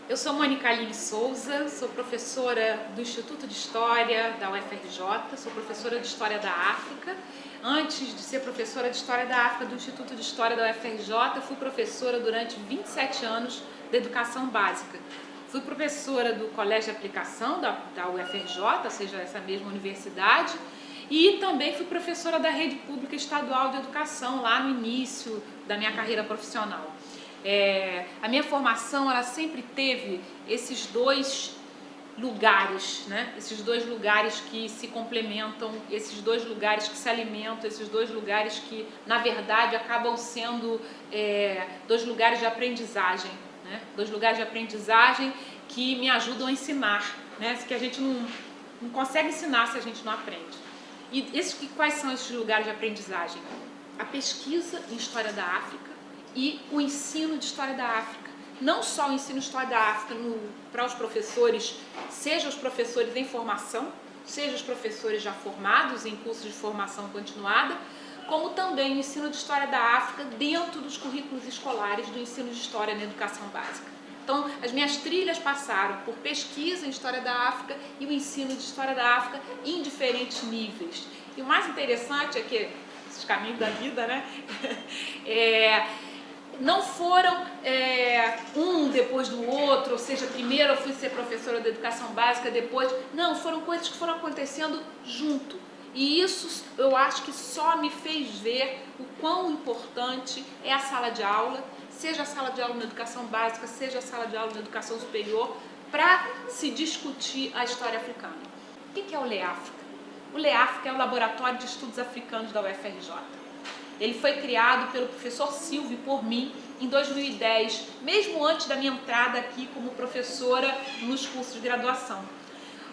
Eu sou Mônica Aline Souza, sou professora do Instituto de História da UFRJ, sou professora de História da África. Antes de ser professora de História da África do Instituto de História da UFRJ, fui professora durante 27 anos de Educação Básica. Fui professora do Colégio de Aplicação da UFRJ, ou seja, essa mesma universidade, e também fui professora da Rede Pública Estadual de Educação, lá no início da minha carreira profissional. A minha formação, ela sempre teve esses dois lugares, né? Esses dois lugares que se complementam, esses dois lugares que se alimentam, esses dois lugares que, na verdade, acabam sendo dois lugares de aprendizagem, né? Dois lugares de aprendizagem que me ajudam a ensinar, né? Que a gente não consegue ensinar se a gente não aprende. E quais são esses lugares de aprendizagem? A pesquisa em História da África e o ensino de História da África. Não só o ensino de História da África para os professores, seja os professores em formação, seja os professores já formados em cursos de formação continuada, como também o ensino de História da África dentro dos currículos escolares do ensino de História na educação básica. Então, as minhas trilhas passaram por pesquisa em História da África e o ensino de História da África em diferentes níveis. E o mais interessante é que, esses caminhos da vida, né? Não foram um depois do outro, ou seja, primeiro eu fui ser professora de educação básica, depois... Não, foram coisas que foram acontecendo junto. E isso eu acho que só me fez ver o quão importante é a sala de aula, seja a sala de aula na educação básica, seja a sala de aula na educação superior, para se discutir a história africana. O que é o LEAFRICA? O LEAFRICA é o Laboratório de Estudos Africanos da UFRJ. Ele foi criado pelo professor Silvio e por mim em 2010, mesmo antes da minha entrada aqui como professora nos cursos de graduação.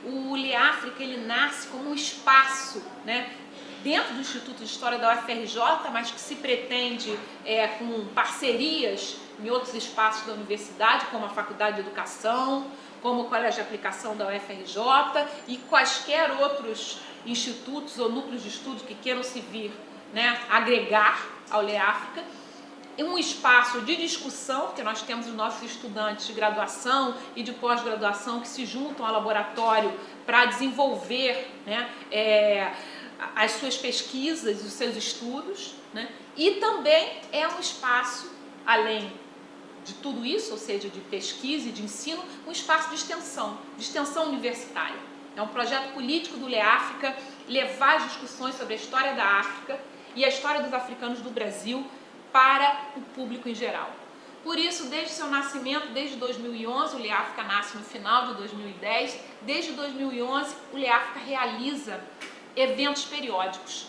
O LEAFRICA, ele nasce como um espaço, né, dentro do Instituto de História da UFRJ, mas que se pretende com parcerias em outros espaços da universidade, como a Faculdade de Educação, como o Colégio de Aplicação da UFRJ e quaisquer outros institutos ou núcleos de estudo que queiram se vir, né, agregar ao LEAFRICA, um espaço de discussão, porque nós temos os nossos estudantes de graduação e de pós-graduação que se juntam ao laboratório para desenvolver, né, as suas pesquisas, os seus estudos, né, e também é um espaço, além de tudo isso, ou seja, de pesquisa e de ensino, um espaço de extensão universitária. É um projeto político do LEAFRICA levar as discussões sobre a história da África e a história dos africanos do Brasil para o público em geral. Por isso, desde seu nascimento, desde 2011, o LEAFRICA nasce no final de 2010, desde 2011 o LEAFRICA realiza eventos periódicos.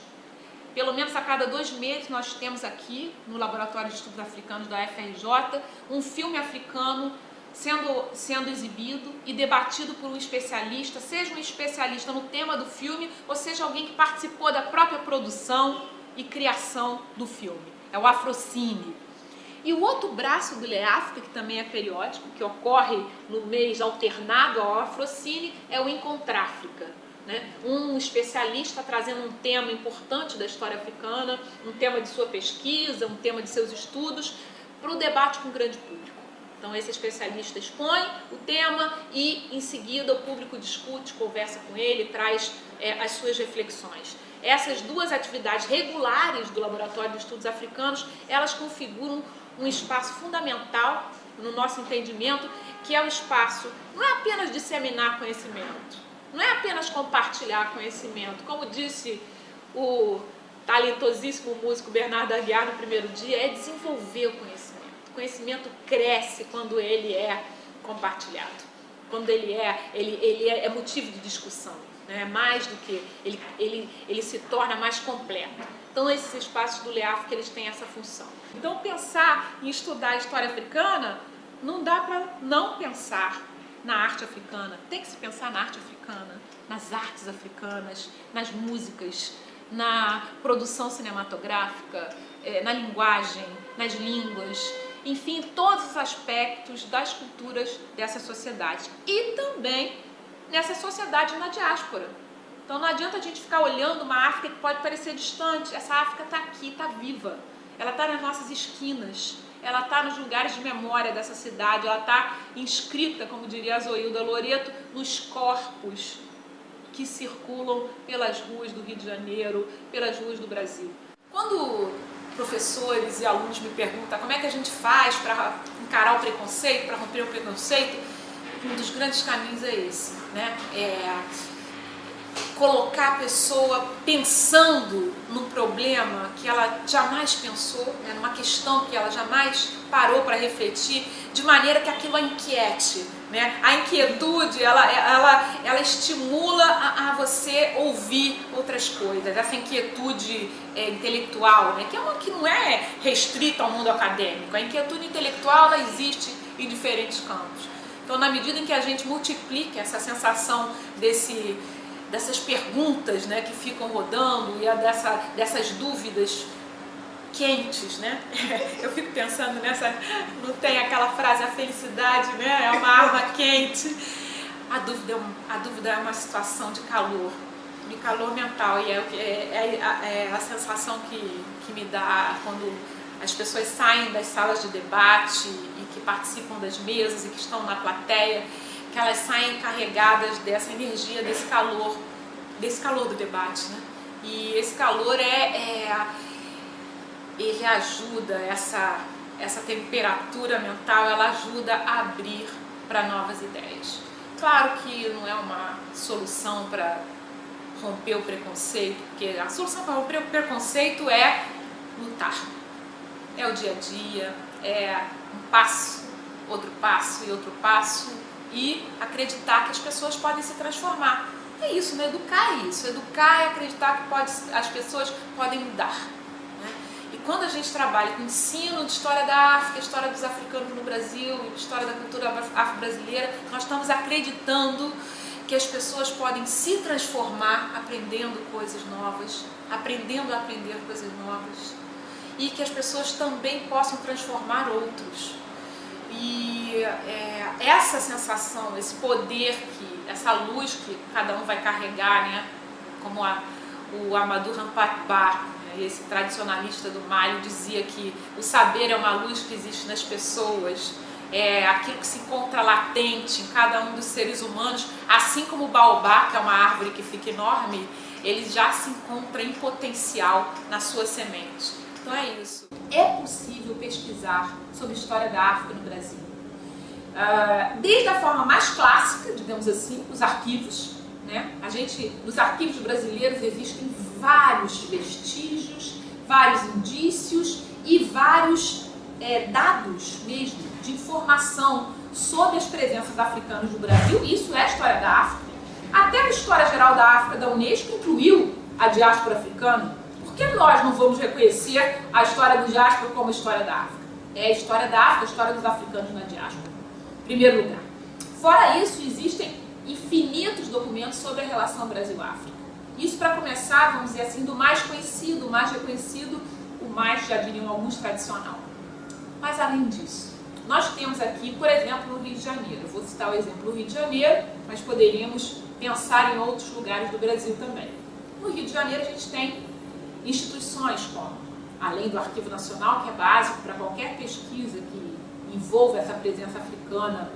Pelo menos a cada 2 meses nós temos aqui, no Laboratório de Estudos Africanos da UFRJ, um filme africano sendo exibido e debatido por um especialista, seja um especialista no tema do filme, ou seja alguém que participou da própria produção e criação do filme. É o Afrocine. E o outro braço do LEAFRICA, que também é periódico, que ocorre no mês alternado ao Afrocine, é o Encontráfrica, né? Um especialista trazendo um tema importante da história africana, um tema de sua pesquisa, um tema de seus estudos, para o debate com o grande público. Então esse especialista expõe o tema e em seguida o público discute, conversa com ele, traz as suas reflexões. Essas duas atividades regulares do Laboratório de Estudos Africanos, elas configuram um espaço fundamental no nosso entendimento, que é o espaço não é apenas disseminar conhecimento, não é apenas compartilhar conhecimento, como disse o talentosíssimo músico Bernardo Aguiar no primeiro dia, é desenvolver o conhecimento. O conhecimento cresce quando ele é compartilhado, quando ele é motivo de discussão, né? Mais do que ele se torna mais completo. Então esses espaços do LEAFRICA, eles têm essa função. Então pensar em estudar a história africana, não dá para não pensar na arte africana. Tem que se pensar na arte africana, nas artes africanas, nas músicas, na produção cinematográfica, na linguagem, nas línguas, enfim, todos os aspectos das culturas dessa sociedade. E também nessa sociedade na diáspora. Então não adianta a gente ficar olhando uma África que pode parecer distante. Essa África está aqui, está viva. Ela está nas nossas esquinas. ela está nos lugares de memória dessa cidade, ela está inscrita, como diria a Zoilda Loreto, nos corpos que circulam pelas ruas do Rio de Janeiro, pelas ruas do Brasil. Quando professores e alunos me perguntam como é que a gente faz para encarar o preconceito, para romper o preconceito, um dos grandes caminhos é esse, né? Colocar a pessoa pensando num problema que ela jamais pensou, né? Numa questão que ela jamais parou para refletir, de maneira que aquilo a inquiete, né? A inquietude, ela estimula a você ouvir outras coisas, essa inquietude intelectual, né? Que não é restrita ao mundo acadêmico. A inquietude intelectual ela existe em diferentes campos. Então, na medida em que a gente multiplica essa sensação dessas perguntas, né, que ficam rodando e dessas dúvidas quentes, né? Eu fico pensando não tem aquela frase, a felicidade, né, é uma arma quente. A dúvida é uma situação de calor mental, e é a sensação que me dá quando as pessoas saem das salas de debate e que participam das mesas e que estão na plateia, que elas saem carregadas dessa energia, desse calor do debate, né? E esse calor ele ajuda, essa temperatura mental, ela ajuda a abrir para novas ideias. Claro que não é uma solução para romper o preconceito, porque a solução para romper o preconceito é lutar. É o dia a dia, é um passo, outro passo e outro passo, e acreditar que as pessoas podem se transformar. É isso, né? Educar é isso. Educar é acreditar que as pessoas podem mudar, né? E quando a gente trabalha com ensino de história da África, história dos africanos no Brasil, história da cultura afro-brasileira, nós estamos acreditando que as pessoas podem se transformar aprendendo coisas novas, aprendendo a aprender coisas novas, e que as pessoas também possam transformar outros. E essa sensação, esse poder, essa luz que cada um vai carregar, né? Como o Amadou Hampâté, né? Esse tradicionalista do Mali, dizia que o saber é uma luz que existe nas pessoas, é aquilo que se encontra latente em cada um dos seres humanos, assim como o baobá, que é uma árvore que fica enorme, ele já se encontra em potencial na sua semente. Então é isso. É possível pesquisar sobre a história da África no Brasil. Desde a forma mais clássica, digamos assim, os arquivos, né? Nos arquivos brasileiros existem vários vestígios, vários indícios e vários dados mesmo de informação sobre as presenças africanas no Brasil. Isso é a história da África. Até a História Geral da África da Unesco incluiu a diáspora africana. Por que nós não vamos reconhecer a história do diáspora como a história da África? É a história da África, a história dos africanos na diáspora, em primeiro lugar. Fora isso, existem infinitos documentos sobre a relação Brasil-África. Isso, para começar, vamos dizer assim, do mais conhecido, o mais reconhecido, o mais, já diriam alguns, tradicional. Mas, além disso, nós temos aqui, por exemplo, no Rio de Janeiro. Eu vou citar o exemplo do Rio de Janeiro, mas poderíamos pensar em outros lugares do Brasil também. No Rio de Janeiro, a gente tem instituições como, além do Arquivo Nacional, que é básico para qualquer pesquisa que envolva essa presença africana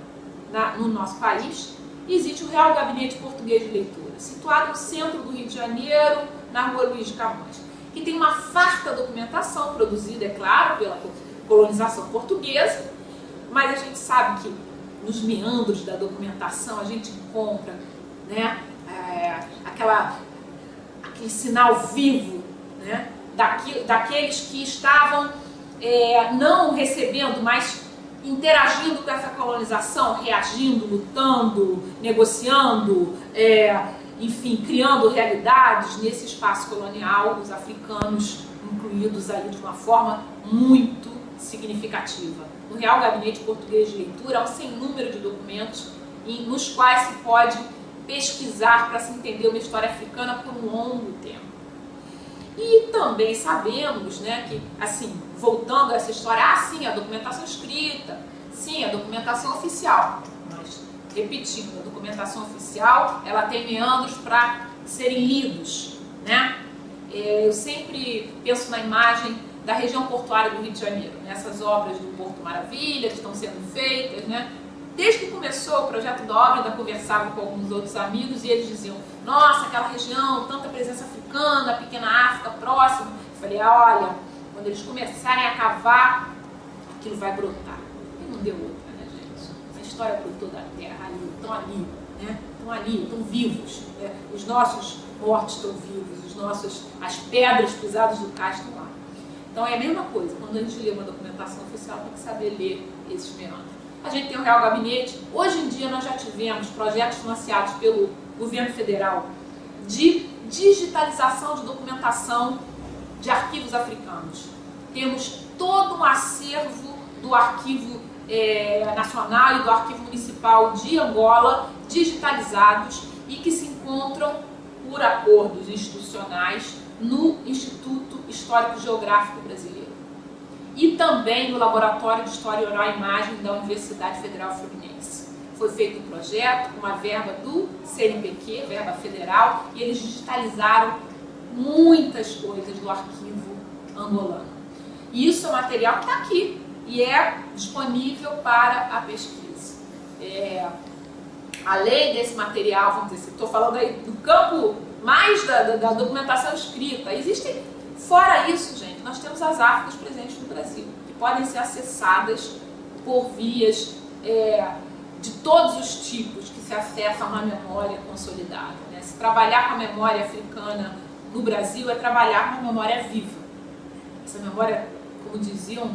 no nosso país, existe o Real Gabinete Português de Leitura, situado no centro do Rio de Janeiro, na Rua Luiz de Camões, que tem uma farta documentação produzida, é claro, pela colonização portuguesa, mas a gente sabe que nos meandros da documentação a gente encontra, né, aquele sinal vivo, né, daqueles que estavam não recebendo, mas interagindo com essa colonização, reagindo, lutando, negociando, enfim, criando realidades nesse espaço colonial, os africanos incluídos aí de uma forma muito significativa. No Real Gabinete Português de Leitura há um sem número de documentos nos quais se pode pesquisar para se entender uma história africana por um longo tempo. E também sabemos, né, que, assim, voltando a essa história, sim, a documentação escrita, sim, a documentação oficial, mas, repetindo, a documentação oficial, ela tem meandros para serem lidos, né? Eu sempre penso na imagem da região portuária do Rio de Janeiro, nessas obras do Porto Maravilha que estão sendo feitas, né? Desde que começou o projeto da obra, ainda conversava com alguns outros amigos e eles diziam: nossa, aquela região, tanta presença africana, a pequena África próxima. Eu falei: olha, quando eles começarem a cavar, aquilo vai brotar. E não deu outra, né, gente? A história brotou da terra ali, estão ali, né? Estão ali, estão vivos. Né? Os nossos mortos estão vivos, as pedras pisadas do cais estão lá. Então é a mesma coisa, quando a gente lê uma documentação oficial, tem que saber ler esses meandros. A gente tem o Real Gabinete. Hoje em dia nós já tivemos projetos financiados pelo governo federal de digitalização de documentação de arquivos africanos. Temos todo um acervo do Arquivo Nacional e do Arquivo Municipal de Angola digitalizados e que se encontram por acordos institucionais no Instituto Histórico Geográfico Brasileiro e também no Laboratório de História Oral e Imagem da Universidade Federal Fluminense. Foi feito um projeto com uma verba do CNPq, verba federal, e eles digitalizaram muitas coisas do arquivo angolano. E isso é um material que está aqui e é disponível para a pesquisa. Além desse material, vamos dizer, estou falando aí do campo mais da documentação escrita, existem, fora isso, gente, nós temos as Áfricas presentes no Brasil, que podem ser acessadas por vias de todos os tipos que se acessa a uma memória consolidada. Né? Se trabalhar com a memória africana no Brasil é trabalhar com a memória viva. Essa memória, como diziam,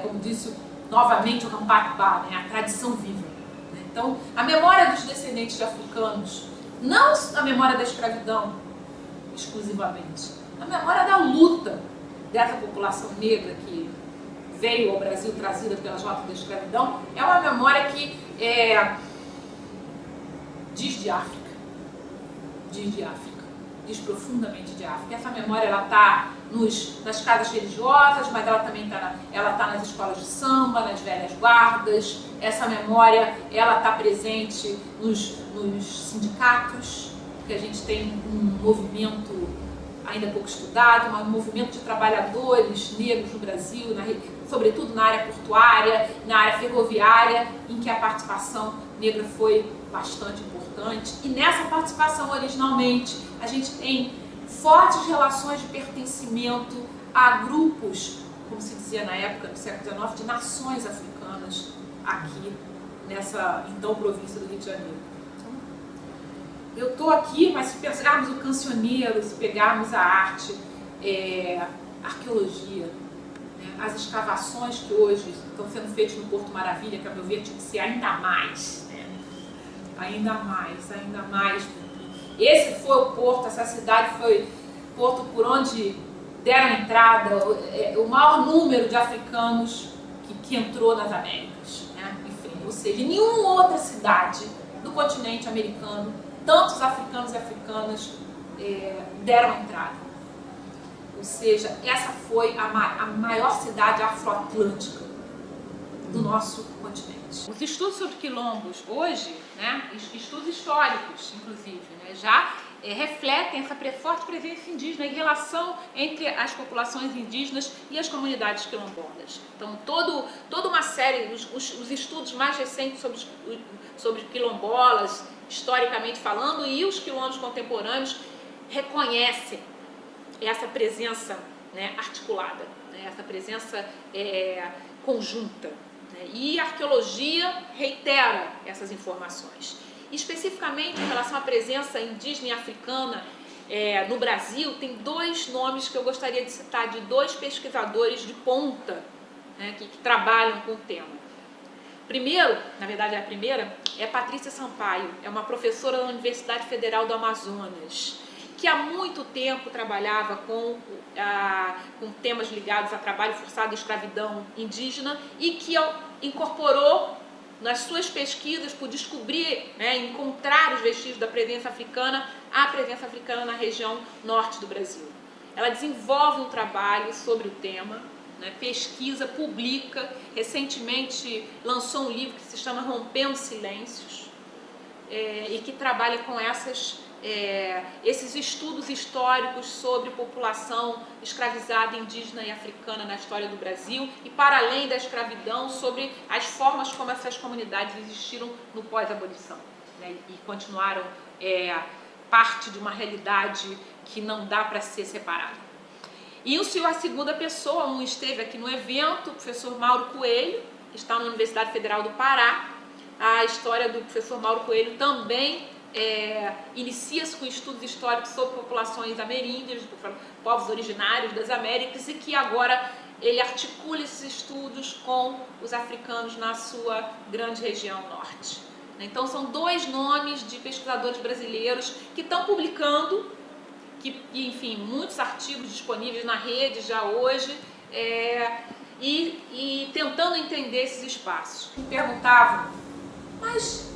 como disse novamente o Rampakba, né? A tradição viva. Né? Então, a memória dos descendentes de africanos, não a memória da escravidão exclusivamente, a memória da luta dessa população negra que veio ao Brasil trazida pelas rotas da escravidão, é uma memória que diz de África, diz profundamente de África. Essa memória ela está nas casas religiosas, mas ela também está nas escolas de samba, nas velhas guardas. Essa memória ela está presente nos sindicatos, porque a gente tem um movimento ainda pouco estudado, um movimento de trabalhadores negros no Brasil, sobretudo na área portuária, na área ferroviária, em que a participação negra foi bastante importante. E nessa participação, originalmente, a gente tem fortes relações de pertencimento a grupos, como se dizia na época do século XIX, de nações africanas aqui nessa, então, província do Rio de Janeiro. Eu estou aqui, mas se pegarmos o cancioneiro, se pegarmos a arte, a arqueologia, né, as escavações que hoje estão sendo feitas no Porto Maravilha, que a meu ver tinha que ser ainda mais, né? Ainda mais. Esse foi o porto, essa cidade foi o porto por onde deram entrada o maior número de africanos que entrou nas Américas, né? Enfim, ou seja, em nenhuma outra cidade do continente americano tantos africanos e africanas deram entrada. Ou seja, essa foi a maior cidade afroatlântica do nosso continente. Os estudos sobre quilombos hoje, né, estudos históricos, inclusive, né, já refletem essa forte presença indígena e relação entre as populações indígenas e as comunidades quilombolas. Então, toda uma série, os estudos mais recentes sobre quilombolas, historicamente falando, e os quilombos contemporâneos reconhecem essa presença, né, articulada, né, essa presença conjunta. Né, e a arqueologia reitera essas informações. Especificamente em relação à presença indígena e africana no Brasil, tem dois nomes que eu gostaria de citar, de dois pesquisadores de ponta, né, que trabalham com o tema. Primeiro, na verdade a primeira, é Patrícia Sampaio, é uma professora da Universidade Federal do Amazonas, que há muito tempo trabalhava com temas ligados a trabalho forçado e escravidão indígena e que incorporou nas suas pesquisas por descobrir, né, encontrar os vestígios da presença africana, a presença africana na região norte do Brasil. Ela desenvolve um trabalho sobre o tema, né, pesquisa, publica, recentemente lançou um livro que se chama Rompendo Silêncios, e que trabalha com essas esses estudos históricos sobre população escravizada indígena e africana na história do Brasil e, para além da escravidão, sobre as formas como essas comunidades existiram no pós-abolição, né, e continuaram parte de uma realidade que não dá para ser separada. Isso, a segunda pessoa, esteve aqui no evento, o professor Mauro Coelho, que está na Universidade Federal do Pará. A história do professor Mauro Coelho também inicia-se com estudos históricos sobre populações ameríndias, povos originários das Américas, e que agora ele articula esses estudos com os africanos na sua grande região norte. Então são dois nomes de pesquisadores brasileiros que estão publicando, enfim, muitos artigos disponíveis na rede já hoje, e tentando entender esses espaços. Me perguntavam, mas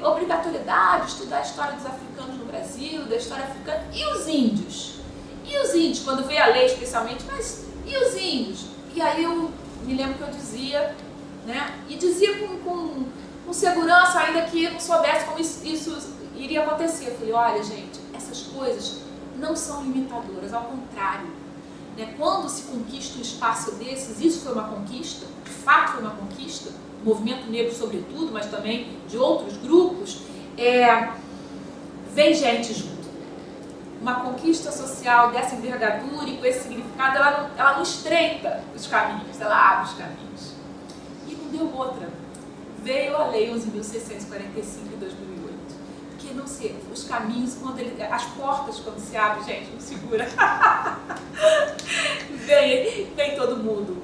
obrigatoriedade de estudar a história dos africanos no Brasil, da história africana, e os índios? E os índios, quando veio a lei especialmente, mas e os índios? E aí eu me lembro que eu dizia, né, e dizia com segurança, ainda que não soubesse como isso iria acontecer. Eu falei, olha gente, essas coisas não são limitadoras, ao contrário, né? Quando se conquista um espaço desses, isso foi uma conquista, de fato foi uma conquista, o movimento negro sobretudo, mas também de outros grupos, vem gente junto. Uma conquista social dessa envergadura e com esse significado, ela não estreita os caminhos, ela abre os caminhos. E não deu outra. Veio a Lei 11.645 de 2008. Porque não sei, os caminhos, as portas quando se abrem, gente, não segura. vem todo mundo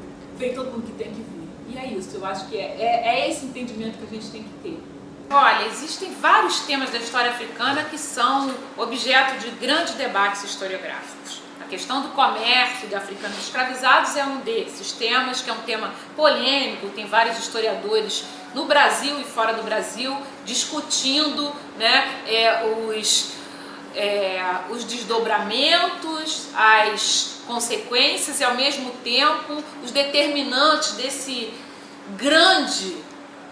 que tem que vir. E é isso, eu acho que é esse entendimento que a gente tem que ter. Olha, existem vários temas da história africana que são objeto de grandes debates historiográficos. A questão do comércio de africanos escravizados é um desses temas, que é um tema polêmico, tem vários historiadores no Brasil e fora do Brasil discutindo, né, os desdobramentos, as consequências e, ao mesmo tempo, os determinantes desse grande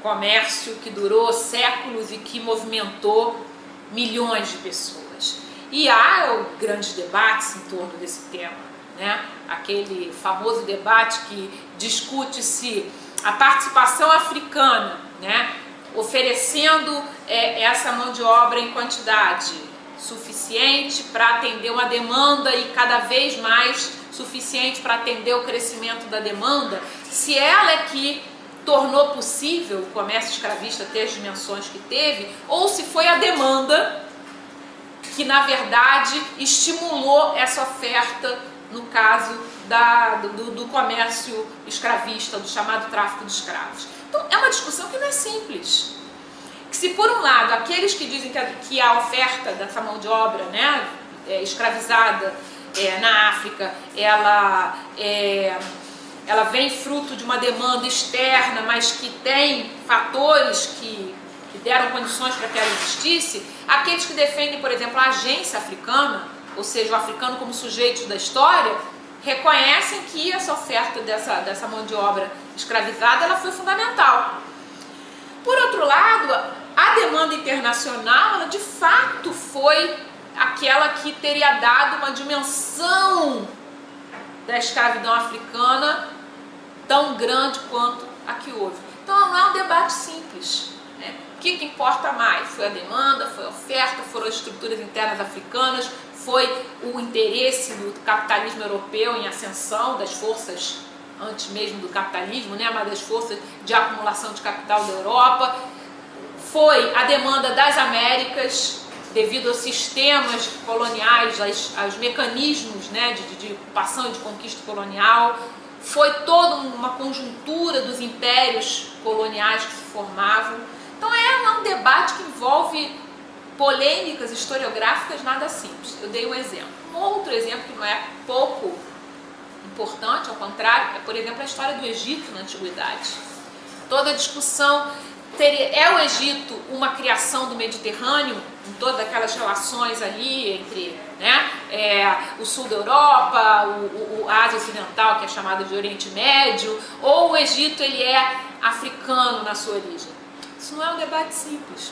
comércio que durou séculos e que movimentou milhões de pessoas. E há grandes debates em torno desse tema, né? Aquele famoso debate que discute se a participação africana, né, oferecendo essa mão de obra em quantidade suficiente para atender uma demanda e cada vez mais suficiente para atender o crescimento da demanda, se ela é que tornou possível o comércio escravista ter as dimensões que teve, ou se foi a demanda que, na verdade, estimulou essa oferta, no caso do comércio escravista, do chamado tráfico de escravos. Então, é uma discussão que não é simples. Que se, por um lado, aqueles que dizem que a oferta dessa mão de obra, né, escravizada na África, ela vem fruto de uma demanda externa, mas que tem fatores que deram condições para que ela existisse, aqueles que defendem, por exemplo, a agência africana, ou seja, o africano como sujeito da história, reconhecem que essa oferta dessa mão de obra escravizada ela foi fundamental. Por outro lado, a demanda internacional, ela de fato foi aquela que teria dado uma dimensão da escravidão africana tão grande quanto a que houve. Então não é um debate simples, né? O que importa mais? Foi a demanda, foi a oferta, foram as estruturas internas africanas, foi o interesse do capitalismo europeu em ascensão, das forças antes mesmo do capitalismo, né? Mas das forças de acumulação de capital da Europa, foi a demanda das Américas, devido aos sistemas coloniais, aos mecanismos, né, de ocupação e de conquista colonial, foi toda uma conjuntura dos impérios coloniais que se formavam. Então é um debate que envolve polêmicas historiográficas nada simples. Eu dei um exemplo. Um outro exemplo que não é pouco importante, ao contrário, é, por exemplo, a história do Egito na Antiguidade. Toda a discussão é o Egito uma criação do Mediterrâneo, em todas aquelas relações ali entre, né, o sul da Europa, a Ásia Ocidental, que é chamada de Oriente Médio, ou o Egito ele é africano na sua origem? Isso não é um debate simples.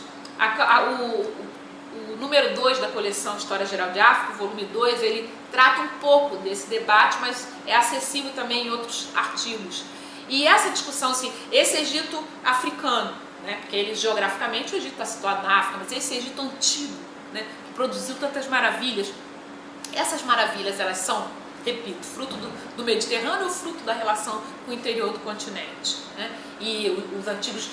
número 2 da coleção História Geral de África, o volume 2, ele trata um pouco desse debate, mas é acessível também em outros artigos. E essa discussão, assim, esse Egito africano, né, porque ele geograficamente o Egito está situado na África, mas esse Egito antigo, né, que produziu tantas maravilhas, essas maravilhas, elas são, repito, fruto do Mediterrâneo ou fruto da relação com o interior do continente, né? E os antigos,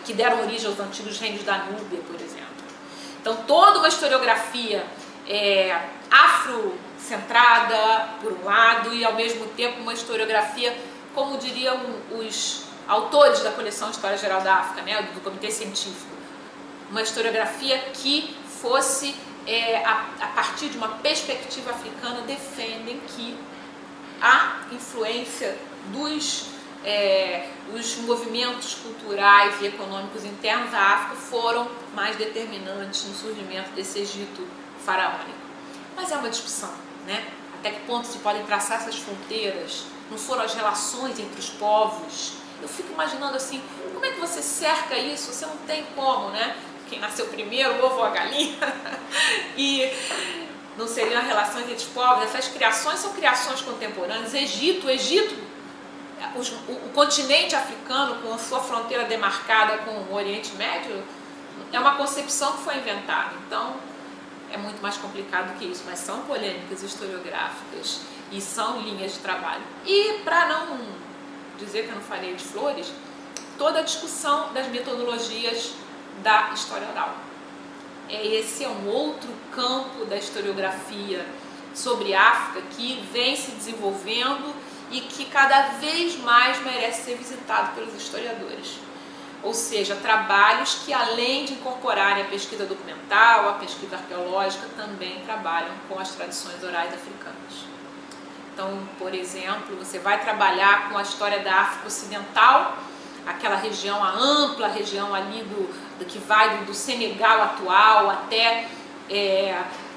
que deram origem aos antigos reinos da Núbia, por exemplo. Então, toda uma historiografia afrocentrada, por um lado, e ao mesmo tempo uma historiografia, como diriam os autores da coleção História Geral da África, né, do Comitê Científico, uma historiografia que fosse, a partir de uma perspectiva africana, defendem que a influência dos movimentos culturais e econômicos internos à África foram mais determinantes no surgimento desse Egito faraônico. Mas é uma discussão, né? Até que ponto se podem traçar essas fronteiras? Não foram as relações entre os povos? Eu fico imaginando assim, como é que você cerca isso? Você não tem como, né? Quem nasceu primeiro, o ovo ou a galinha? E não seriam as relações entre os povos? Essas criações são criações contemporâneas. O continente africano, com a sua fronteira demarcada com o Oriente Médio, é uma concepção que foi inventada. Então, é muito mais complicado que isso, mas são polêmicas historiográficas e são linhas de trabalho. E, para não dizer que eu não falei de flores, toda a discussão das metodologias da história oral. Esse é um outro campo da historiografia sobre África que vem se desenvolvendo e que cada vez mais merece ser visitado pelos historiadores. Ou seja, trabalhos que, além de incorporarem a pesquisa documental, a pesquisa arqueológica, também trabalham com as tradições orais africanas. Então, por exemplo, você vai trabalhar com a história da África Ocidental, aquela região, a ampla região ali do que vai do Senegal atual até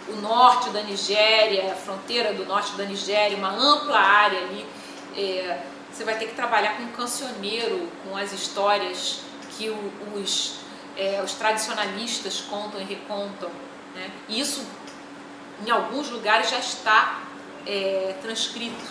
o norte da Nigéria, a fronteira do norte da Nigéria, uma ampla área ali. Você vai ter que trabalhar com o cancioneiro, com as histórias que os tradicionalistas contam e recontam, né? E isso, em alguns lugares, já está transcrito.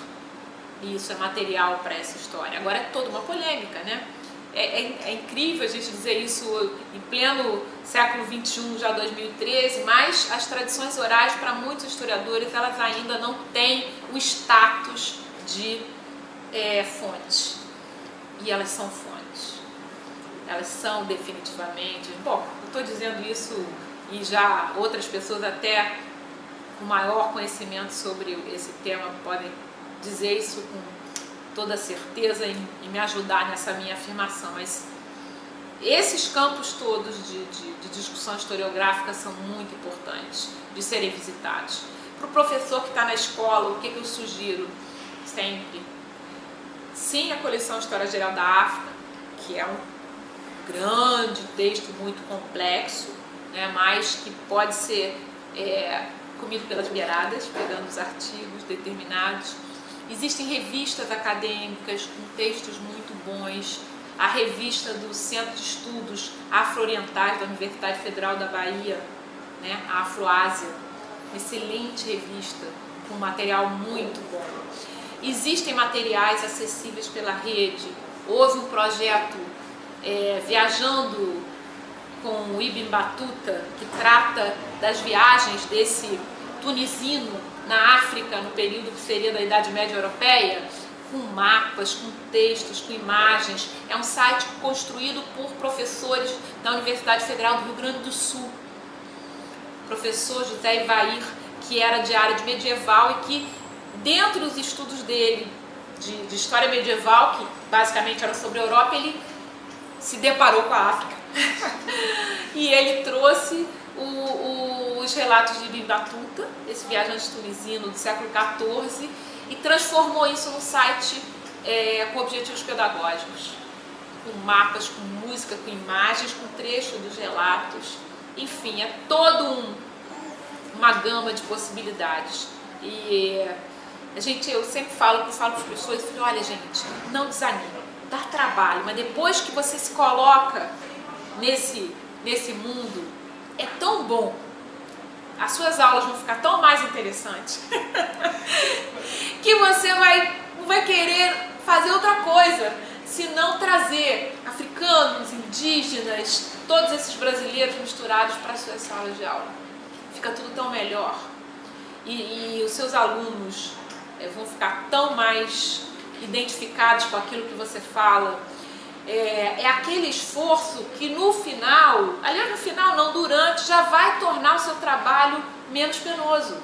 E isso é material para essa história. Agora é toda uma polêmica, né? É incrível a gente dizer isso em pleno século XXI, já 2013, mas as tradições orais, para muitos historiadores, elas ainda não têm o status de fontes. E elas são fontes. Elas são definitivamente... Bom, eu estou dizendo isso e já outras pessoas até com maior conhecimento sobre esse tema podem dizer isso com toda certeza e me ajudar nessa minha afirmação, mas esses campos todos de discussão historiográfica são muito importantes de serem visitados. Para o professor que está na escola, o que eu sugiro sempre? Sim, a coleção História Geral da África, que é um grande texto muito complexo, né, mas que pode ser comido pelas beiradas, pegando os artigos determinados. Existem revistas acadêmicas com textos muito bons. A revista do Centro de Estudos Afro-Orientais da Universidade Federal da Bahia, né, a Afroásia, excelente revista, com material muito bom. Existem materiais acessíveis pela rede. Houve um projeto Viajando com o Ibn Battuta, que trata das viagens desse tunisino na África, no período que seria da Idade Média Europeia, com mapas, com textos, com imagens. É um site construído por professores da Universidade Federal do Rio Grande do Sul. O professor José Ivair, que era de área de medieval e que, dentro dos estudos dele de história medieval, que basicamente era sobre a Europa, ele se deparou com a África. E ele trouxe os relatos de Ibn Battuta, esse viajante tunisino do século XIV, e transformou isso num site com objetivos pedagógicos, com mapas, com música, com imagens, com trecho dos relatos. Enfim, é todo uma gama de possibilidades. E eu sempre falo para as pessoas, olha gente, não desanime, dá trabalho, mas depois que você se coloca nesse mundo, é tão bom as suas aulas vão ficar tão mais interessantes que você não vai querer fazer outra coisa senão trazer africanos, indígenas, todos esses brasileiros misturados para as suas salas de aula. Fica tudo tão melhor. E os seus alunos vão ficar tão mais identificados com aquilo que você fala. É aquele esforço que no final, aliás, no final não, durante, já vai tornar o seu trabalho menos penoso.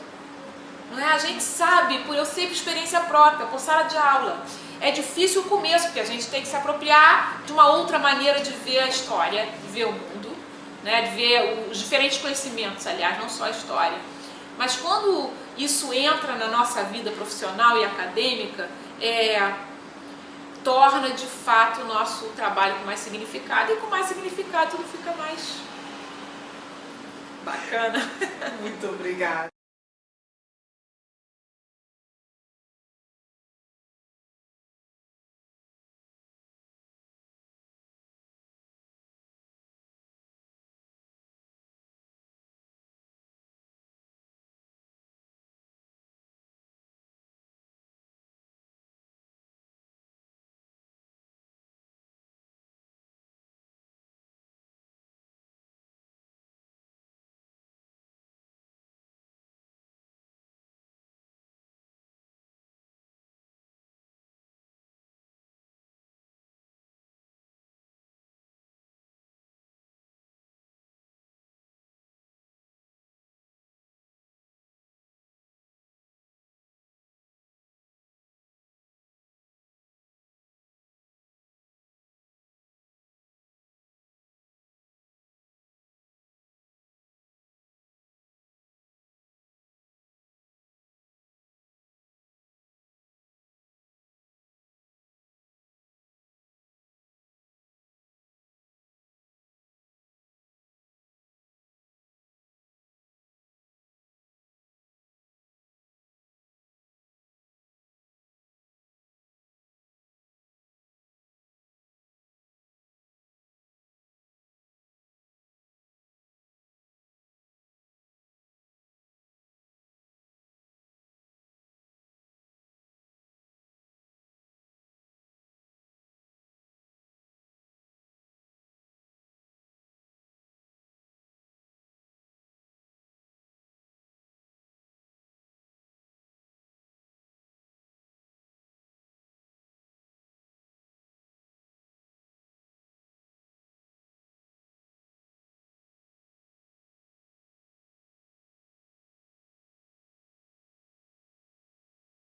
Não é? A gente sabe, eu sei por experiência própria, por sala de aula. É difícil o começo, porque a gente tem que se apropriar de uma outra maneira de ver a história, de ver o mundo, né? De ver os diferentes conhecimentos, aliás, não só a história. Mas quando isso entra na nossa vida profissional e acadêmica, torna de fato o nosso trabalho com mais significado, e com mais significado tudo fica mais bacana. Muito obrigada.